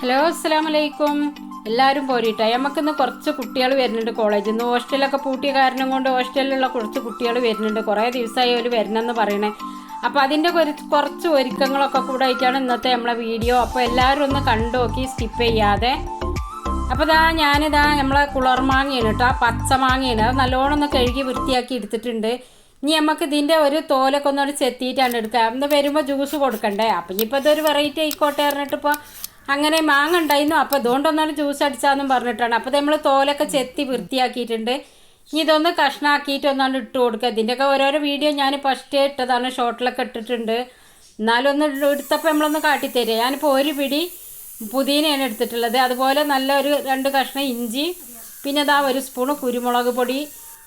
Hello അസ്സലാമലൈക്കും. എല്ലാവരും പോരിട്ടെ. നമുക്കിന്ന് കുറച്ച് കുട്ടികൾ വരുന്നുണ്ട് കോളേജിൽ നിന്ന്. ഹോസ്റ്റലൊക്കെ പൂട്ടിയ കാരണം കൊണ്ട് ഹോസ്റ്റലിലുള്ള കുറച്ച് കുട്ടികൾ വരുന്നുണ്ട്. കുറേ ദിവസമായി അവർ വരണമെന്ന് പറയണേ. അപ്പോൾ അതിൻ്റെ കുറച്ച് ഒരുക്കങ്ങളൊക്കെ കൂടെ ആയിട്ടാണ് ഇന്നത്തെ നമ്മളെ വീഡിയോ. അപ്പോൾ എല്ലാവരും ഒന്ന് കണ്ടു നോക്കി, സ്കിപ്പ് ചെയ്യാതെ. അപ്പോൾ ഞാനിതാ നമ്മളെ കുളർമാങ്ങയാണ് കേട്ടോ, പച്ചമാങ്ങയാണ്. അത് നല്ലോണം ഒന്ന് കഴുകി വൃത്തിയാക്കി എടുത്തിട്ടുണ്ട്. ഇനി നമുക്ക് ഇതിൻ്റെ ഒരു തോലൊക്കെ ഒന്നോട് ചെത്തിയിട്ടാണ് എടുക്കുക. അന്ന് വരുമ്പോൾ ജ്യൂസ് കൊടുക്കണ്ടേ. അപ്പം ഇനിയിപ്പോൾ ഇതൊരു വെറൈറ്റി ആയിക്കോട്ടെ പറഞ്ഞിട്ടിപ്പോൾ അങ്ങനെ മാങ്ങ ഉണ്ടായിരുന്നു. അപ്പോൾ ഇതുകൊണ്ടൊന്നാണ് ജ്യൂസ് അടിച്ചാന്നും പറഞ്ഞിട്ടാണ്. അപ്പോൾ നമ്മൾ തോലൊക്കെ ചെത്തി വൃത്തിയാക്കിയിട്ടുണ്ട്. ഇനി ഇതൊന്ന് കഷ്ണാക്കിയിട്ട് ഒന്നാണ് ഇട്ട് കൊടുക്കുക. ഇതിൻ്റെയൊക്കെ ഓരോരോ വീഡിയോ ഞാൻ ഫസ്റ്റ് ഇട്ടതാണ്, ഷോർട്ടിലൊക്കെ ഇട്ടിട്ടുണ്ട്. എന്നാലും ഒന്ന് എടുത്തപ്പോൾ നമ്മളൊന്ന് കാട്ടിത്തരിക. ഞാനിപ്പോൾ ഒരു പിടി പുതിനയാണ് എടുത്തിട്ടുള്ളത്. അതുപോലെ നല്ലൊരു 2 കഷ്ണം ഇഞ്ചി, പിന്നെ ഇതാ 1 സ്പൂണ് കുരുമുളക് പൊടി,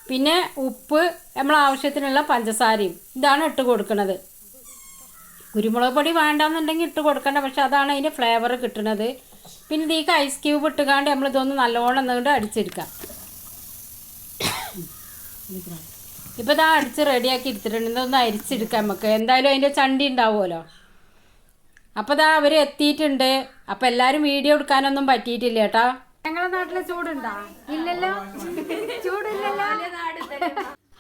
പിന്നെ ഉപ്പ്, നമ്മൾ ആവശ്യത്തിനുള്ള പഞ്ചസാരയും ഇതാണ് ഇട്ട് കൊടുക്കുന്നത്. കുരുമുളക് പൊടി വേണ്ടാന്നുണ്ടെങ്കിൽ ഇട്ട് കൊടുക്കണ്ട, പക്ഷെ അതാണ് അതിൻ്റെ ഫ്ലേവർ കിട്ടുന്നത്. പിന്നെ ഇതിലേക്ക് ഐസ് ക്യൂബ് ഇട്ടുകാണ്ട് നമ്മളിതൊന്ന് നല്ലോണം എന്നിട്ട് അടിച്ചെടുക്കാം. ഇപ്പോൾ ഇതാ അടിച്ച് റെഡിയാക്കി എടുത്തിട്ടുണ്ട്. ഇതൊന്ന് അരിച്ചെടുക്കാം നമുക്ക്. എന്തായാലും അതിൻ്റെ ചണ്ടി ഉണ്ടാവുമല്ലോ. അപ്പോൾ ഇതാ അവർ എത്തിയിട്ടുണ്ട്. അപ്പോൾ എല്ലാവരും വീഡിയോ എടുക്കാനൊന്നും പറ്റിയിട്ടില്ല കേട്ടോ. ഞങ്ങളുടെ നാട്ടിലെ ചൂടുണ്ടോ? ഇല്ലല്ലോ, ചൂടില്ലല്ലോ.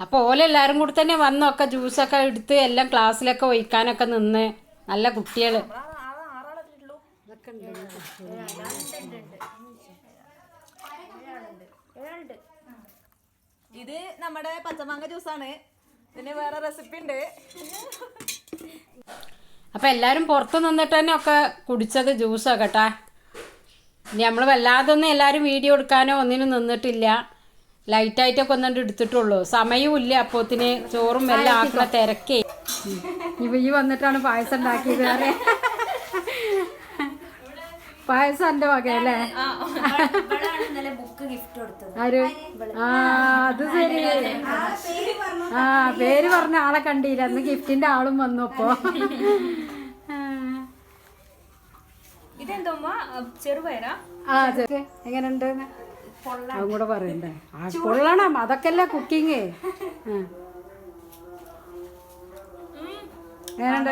അപ്പോൾ ഓലെല്ലാവരും കൂടി തന്നെ വന്നൊക്കെ ജ്യൂസൊക്കെ എടുത്ത് എല്ലാം ക്ലാസ്സിലൊക്കെ ഒഴിക്കാനൊക്കെ നിന്ന് നല്ല കുട്ടികൾ. ഇത് നമ്മുടെ പച്ചമാങ്ങ ജ്യൂസാണ്. പിന്നെ വേറെ റെസിപ്പി ഉണ്ട്. അപ്പം എല്ലാവരും പുറത്ത് നിന്നിട്ട് തന്നെ ഒക്കെ കുടിച്ചത് ജ്യൂസൊക്കെ കേട്ടാ. ഇനി നമ്മൾ വല്ലാതൊന്നും എല്ലാവരും വീഡിയോ എടുക്കാനോ ഒന്നിനും നിന്നിട്ടില്ല. ലൈറ്റായിട്ടൊക്കെ ഒന്നുകൊണ്ട് എടുത്തിട്ടുള്ളൂ. സമയവും ഇല്ല. അപ്പോത്തിന് ചോറും എല്ലാം ആക്കുന്ന തിരക്കേ. ഇപ്പം ഈ വന്നിട്ടാണ് പായസം ഉണ്ടാക്കിയത്. വേറെ പായസം എൻ്റെ വകയല്ലേ? ആര്? അത് ശരി. പേര് പറഞ്ഞ ആളെ കണ്ടില്ല. അന്ന് ഗിഫ്റ്റിന്റെ ആളും വന്നു. അപ്പോ ചെറുപയറാ? എങ്ങനെയുണ്ട് അതും കൂടെ പറയണ്ടേ? പൊള്ളണം, അതൊക്കെയല്ല കുക്കിങ്. എങ്ങനെയുണ്ട്?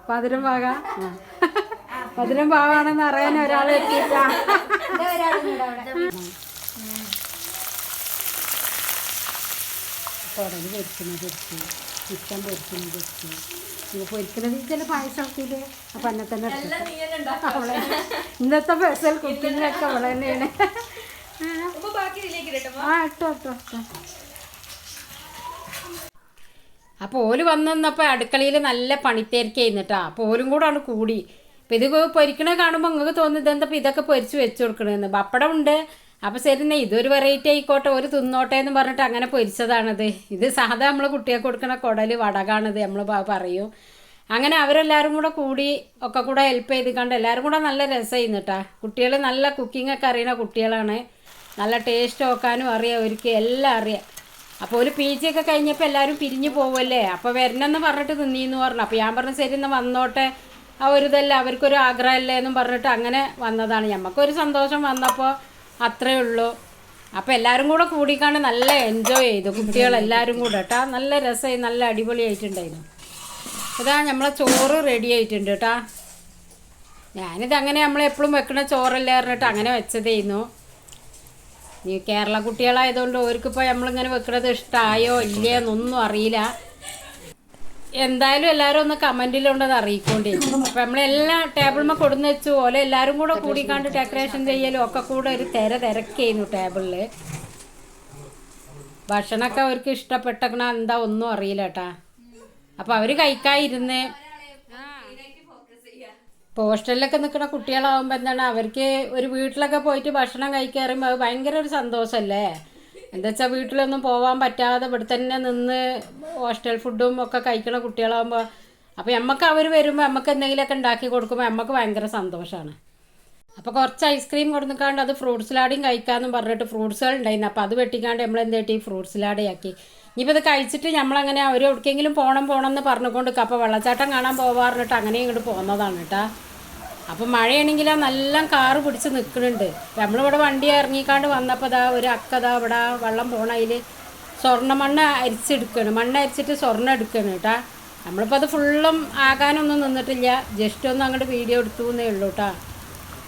പതിരം പാക. പതിരം പാകാണെന്ന് അറിയാൻ ഒരാൾ എത്തിയിട്ടാ. തുടങ്ങി പൊരിക്കുന്നത് ചിക്കൻ പൊരിക്കുന്നത് പൊരിക്കുന്നത് ചില പായസം ആക്കിയില്ലേ. അപ്പം എന്നെ തന്നെ അവളെ ഇന്നത്തെ സ്പെഷ്യൽ കുക്കിങ്ങിലൊക്കെ അവളെ തന്നെയാണ്. ഇട്ടോ. അപ്പോൾ ഓല് വന്നപ്പോൾ അടുക്കളയിൽ നല്ല പണിത്തേരിക്കായിരുന്നു കേട്ടോ. അപ്പോൾ ഓലും കൂടെ ആണ് കൂടി. അപ്പോൾ ഇത് പൊരിക്കണ കാണുമ്പോൾ നിങ്ങൾക്ക് തോന്നുന്നത് എന്താ ഇതൊക്കെ പൊരിച്ച് വെച്ച് കൊടുക്കണമെന്ന്. പപ്പടം ഉണ്ട്. അപ്പോൾ ശരി തന്നെ ഇതൊരു വെറൈറ്റി ആയിക്കോട്ടെ, ഒരു തിന്നോട്ടെ എന്ന് പറഞ്ഞിട്ട് അങ്ങനെ പൊരിച്ചതാണിത്. ഇത് സാധാ നമ്മൾ കുട്ടികൾക്ക് കൊടുക്കണ കുടൽ വടകാണിത് നമ്മൾ പറയും. അങ്ങനെ അവരെല്ലാവരും കൂടെ കൂടി ഒക്കെ കൂടെ ഹെൽപ്പ് ചെയ്ത് കണ്ട് എല്ലാവരും കൂടെ നല്ല രസമായിരുന്നു കേട്ടോ. കുട്ടികൾ നല്ല കുക്കിങ്ങൊക്കെ അറിയുന്ന കുട്ടികളാണ്. നല്ല ടേസ്റ്റ് നോക്കാനും അറിയാം, അവർക്ക് എല്ലാം അറിയാം. അപ്പോൾ ഒരു PG ഒക്കെ കഴിഞ്ഞപ്പോൾ എല്ലാവരും പിരിഞ്ഞു പോവല്ലേ. അപ്പോൾ വരണമെന്ന് പറഞ്ഞിട്ട് നിന്നീന്ന് പറഞ്ഞു. അപ്പോൾ ഞാൻ പറഞ്ഞു ശരി എന്നാൽ വന്നോട്ടെ, ആ ഒരു ഇതല്ല അവർക്കൊരു ആഗ്രഹമല്ലേ എന്നും പറഞ്ഞിട്ട് അങ്ങനെ വന്നതാണ്. നമുക്കൊരു സന്തോഷം വന്നപ്പോൾ അത്രയേ ഉള്ളൂ. അപ്പോൾ എല്ലാവരും കൂടെ കൂടിക്കാണ്ട് നല്ല എൻജോയ് ചെയ്തു കുട്ടികളെല്ലാവരും കൂടെ കേട്ടോ. നല്ല രസമായി, നല്ല അടിപൊളിയായിട്ടുണ്ടായിരുന്നു. ഇതാ നമ്മളെ ചോറ് റെഡി ആയിട്ടുണ്ട് കേട്ടോ. ഞാനിത് അങ്ങനെ നമ്മളെപ്പോഴും വെക്കണ ചോറല്ലേ പറഞ്ഞിട്ട് അങ്ങനെ വെച്ചതായിരുന്നു. ഈ കേരള കുട്ടികളായതുകൊണ്ട് അവർക്കിപ്പോൾ നമ്മളിങ്ങനെ വെക്കുന്നത് ഇഷ്ടമായോ ഇല്ലയോ എന്നൊന്നും അറിയില്ല. എന്തായാലും എല്ലാവരും ഒന്ന് കമൻറ്റിലുണ്ടെന്ന് അറിയിക്കൊണ്ടേ. അപ്പം നമ്മളെല്ലാം ടേബിളിൽ കൊടുന്ന് വെച്ചു. ഓലെ എല്ലാവരും കൂടെ കൂടിക്കാണ്ട് ഡെക്കറേഷൻ ചെയ്യലും ഒക്കെ കൂടെ ഒരു തിരക്കായിരുന്നു ടേബിളിൽ. ഭക്ഷണമൊക്കെ അവർക്ക് ഇഷ്ടപ്പെട്ടക്കണ എന്താ ഒന്നും അറിയില്ല കേട്ടാ. അപ്പോൾ അവർ കഴിക്കാതിരുന്ന് ഇപ്പോൾ ഹോസ്റ്റലിലൊക്കെ നിൽക്കുന്ന കുട്ടികളാകുമ്പോൾ എന്താണ് അവർക്ക് ഒരു വീട്ടിലൊക്കെ പോയിട്ട് ഭക്ഷണം കഴിക്കാറുമ്പോൾ അത് ഭയങ്കര ഒരു സന്തോഷമല്ലേ. എന്താ വെച്ചാൽ വീട്ടിലൊന്നും പോകാൻ പറ്റാതെ ഇവിടെ തന്നെ നിന്ന് ഹോസ്റ്റൽ ഫുഡും ഒക്കെ കഴിക്കണ കുട്ടികളാകുമ്പോൾ അപ്പോൾ നമുക്ക് അവർ വരുമ്പോൾ നമുക്ക് എന്തെങ്കിലുമൊക്കെ ഉണ്ടാക്കി കൊടുക്കുമ്പോൾ നമുക്ക് ഭയങ്കര സന്തോഷമാണ്. അപ്പോൾ കുറച്ച് ഐസ്ക്രീം കൊടുക്കാണ്ട് അത് ഫ്രൂട്ട് സലാഡും കഴിക്കാമെന്നും പറഞ്ഞിട്ട് ഫ്രൂട്ട്സുകൾ ഉണ്ടായിരുന്നു. അപ്പോൾ അത് വെട്ടിക്കാണ്ട് നമ്മൾ എന്തായിട്ട് ഈ ഫ്രൂട്ട് സലാഡാക്കി. ഇനിയിപ്പോൾ ഇത് കഴിച്ചിട്ട് നമ്മളങ്ങനെ അവർ എവിടേക്കെങ്കിലും പോകണം എന്ന് പറഞ്ഞുകൊണ്ട് അപ്പോൾ വെള്ളച്ചാട്ടം കാണാൻ പോകാറിട്ട് അങ്ങനെ ഇങ്ങോട്ട് പോകുന്നതാണ് കേട്ടോ. അപ്പം മഴയാണെങ്കിൽ നല്ല കാറ് പിടിച്ച് നിൽക്കുന്നുണ്ട്. നമ്മളിവിടെ വണ്ടി ഇറങ്ങിക്കാണ്ട് വന്നപ്പോൾ ഇതാ ഒരു അക്കതാ ഇവിടെ വെള്ളം പോണ അതിൽ സ്വർണ്ണമണ്ണ് അരിച്ചെടുക്കണം. മണ്ണ് അരിച്ചിട്ട് സ്വർണ്ണം എടുക്കണം കേട്ടോ. നമ്മളിപ്പോൾ അത് ഫുള്ളും ആകാനൊന്നും നിന്നിട്ടില്ല, ജസ്റ്റ് ഒന്ന് അങ്ങോട്ട് വീഡിയോ എടുത്തു എന്നേ ഉള്ളൂ കേട്ടോ.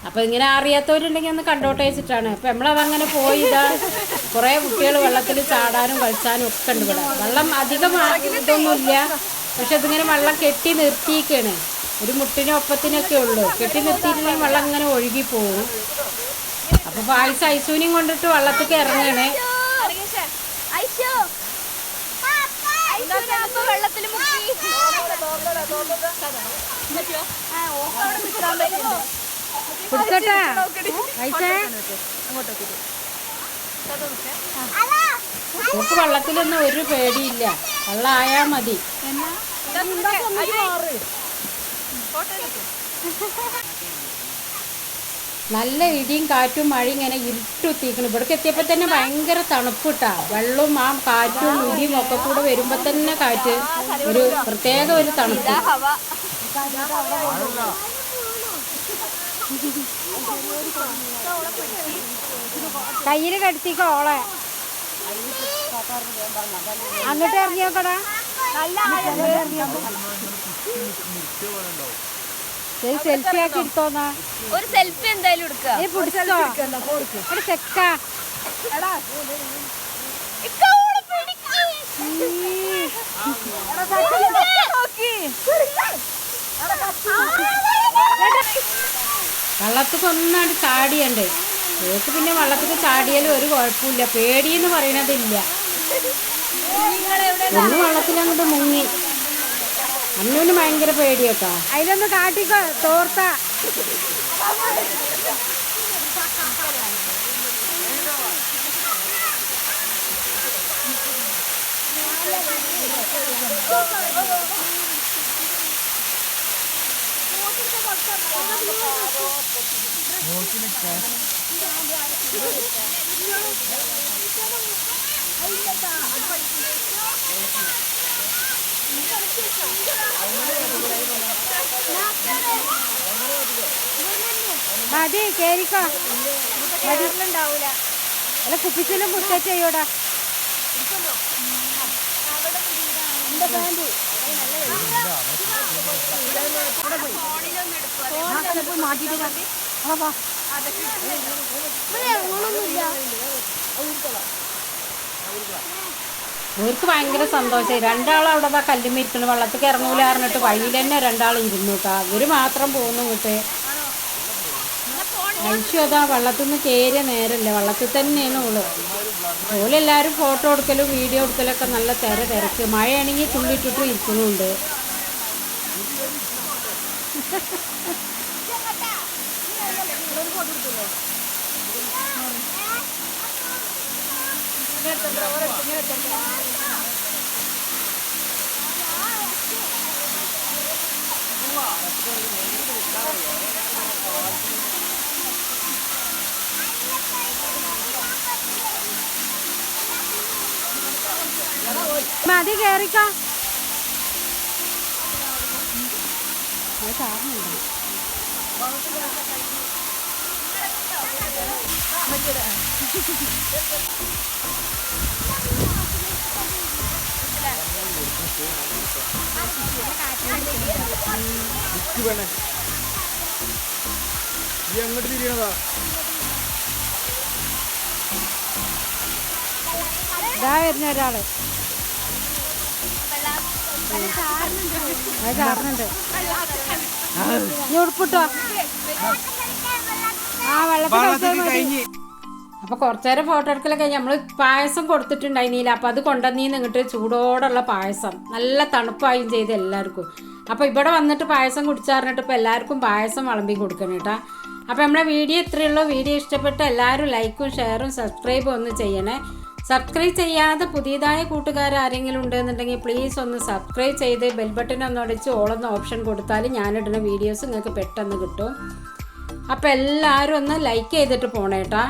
അപ്പോൾ ഇങ്ങനെ അറിയാത്തവരുണ്ടെങ്കിൽ ഒന്ന് കണ്ടോട്ടെ വെച്ചിട്ടാണ്. അപ്പോൾ നമ്മളതങ്ങനെ പോയി ഇതാ കുറേ കുട്ടികൾ വെള്ളത്തിൽ ചാടാനും കളിച്ചാനും ഒക്കെ ഉണ്ട് ഇവിടെ. വെള്ളം അധികം ഇതൊന്നുമില്ല, പക്ഷെ ഇതിങ്ങനെ വെള്ളം കെട്ടി നിർത്തിയിരിക്കുകയാണ്. ഒരു മുട്ടിനും ഒപ്പത്തിനൊക്കെ ഉള്ളൂ. കെട്ടി നിർത്തിയിട്ടുണ്ടെങ്കിൽ വെള്ളം ഇങ്ങനെ ഒഴുകി പോകും. അപ്പോൾ പായസം ഐസൂനിയും കൊണ്ടിട്ട് വെള്ളത്തേക്ക് ഇറങ്ങുകയാണ്. പിടിച്ചോട്ടാ നമുക്ക് വെള്ളത്തിലൊന്നും ഒരു പേടിയില്ല, വെള്ളം ആയാൽ മതി. നല്ല ഇടിയും കാറ്റും മഴയും ഇങ്ങനെ ഇരുട്ടുത്തിക്കണം. ഇവിടേക്ക് എത്തിയപ്പോൾ തന്നെ ഭയങ്കര തണുപ്പിട്ടാ. വെള്ളവും ആ കാറ്റും ഇടിയും ഒക്കെ കൂടെ വരുമ്പോൾ തന്നെ കാറ്റ് ഒരു പ്രത്യേക ഒരു തണുപ്പ്. കയ്യിൽ കടത്തിക്കോളെ അങ്ങോട്ട് ഇറങ്ങിയോക്കടാ. സെൽഫി ആക്കി എടുത്തോന്നാ. ഒരു സെൽഫി എന്തായാലും എടുക്കാം. വെള്ളത്തിൽ ഒന്നാണ്ട് ചാടിയണ്ടേ. ഓക്ക് പിന്നെ വെള്ളത്തിൽ ചാടിയാലും ഒരു കുഴപ്പമില്ല, പേടിയെന്ന് പറയണതില്ല. ഒന്ന് വെള്ളത്തിലങ്ങോട്ട് മുങ്ങി. അന്നൂന് ഭയങ്കര പേടിയൊക്കെ. അതിലൊന്ന് കാട്ടിക്കോ തോർത്ത. മതി കേറിക്കോ. ഉണ്ടാവൂല. അല്ല കുപ്പിച്ചിലും മുട്ട ചെയ്യൂടാ. ഓർക്ക് ഭയങ്കര സന്തോഷമായി. രണ്ടാളും അവിടെ കല്ലുമ്മ ഇരിക്കണം. വെള്ളത്തിൽ ഇറങ്ങൂല പറഞ്ഞിട്ട് വഴിയിൽ തന്നെ രണ്ടാൾ ഇരുന്നു കേട്ടോ. അവർ മാത്രം പോകുന്നു ഇങ്ങോട്ട്. ഐശു അതാ വെള്ളത്തിൽ നിന്ന് കയറിയ നേരല്ല, വെള്ളത്തിൽ തന്നെയാണ് ഓള്. ഓലെല്ലാവരും ഫോട്ടോ എടുക്കലും വീഡിയോ എടുക്കലൊക്കെ നല്ല തിരക്ക്. മഴയാണെങ്കിൽ തുള്ളിയിട്ടിട്ടും ഇരിക്കണുണ്ട്. മതി കേറിക്കോ. അങ്ങോട്ട് തിരിയണതാ. ഇതാ വരുന്ന ഒരാള് ചാറുന്നുണ്ട്. നീ ഉടുപ്പിട്ടോ. ആ വെള്ളത്തിൽ. അപ്പോൾ കുറച്ചു നേരം ഫോട്ടോ എടുക്കലൊക്കെ നമ്മൾ പായസം കൊടുത്തിട്ടുണ്ടായിരുന്നില്ല. അപ്പോൾ അത് കൊണ്ടുവന്നീന്ന് ഇങ്ങോട്ട് ചൂടോടുള്ള പായസം നല്ല തണുപ്പായും ചെയ്ത് എല്ലാവർക്കും. അപ്പോൾ ഇവിടെ വന്നിട്ട് പായസം കുടിച്ചാറിഞ്ഞിട്ട് ഇപ്പോൾ എല്ലാവർക്കും പായസം വിളമ്പി കൊടുക്കണം കേട്ടോ. അപ്പോൾ നമ്മളെ വീഡിയോ ഇത്രയേ ഉള്ളൂ. വീഡിയോ ഇഷ്ടപ്പെട്ട എല്ലാവരും ലൈക്കും ഷെയറും സബ്സ്ക്രൈബും ഒന്ന് ചെയ്യണേ. സബ്സ്ക്രൈബ് ചെയ്യാതെ പുതിയതായ കൂട്ടുകാർ ആരെങ്കിലും ഉണ്ടെന്നുണ്ടെങ്കിൽ പ്ലീസ് ഒന്ന് സബ്സ്ക്രൈബ് ചെയ്ത് ബെൽ ബട്ടൺ ഒന്ന് അടിച്ച് ഓളൊന്ന് ഓപ്ഷൻ കൊടുത്താൽ ഞാനിടുന്ന വീഡിയോസ് നിങ്ങൾക്ക് പെട്ടെന്ന് കിട്ടും. അപ്പോൾ എല്ലാവരും ഒന്ന് ലൈക്ക് ചെയ്തിട്ട് പോണേട്ടാ.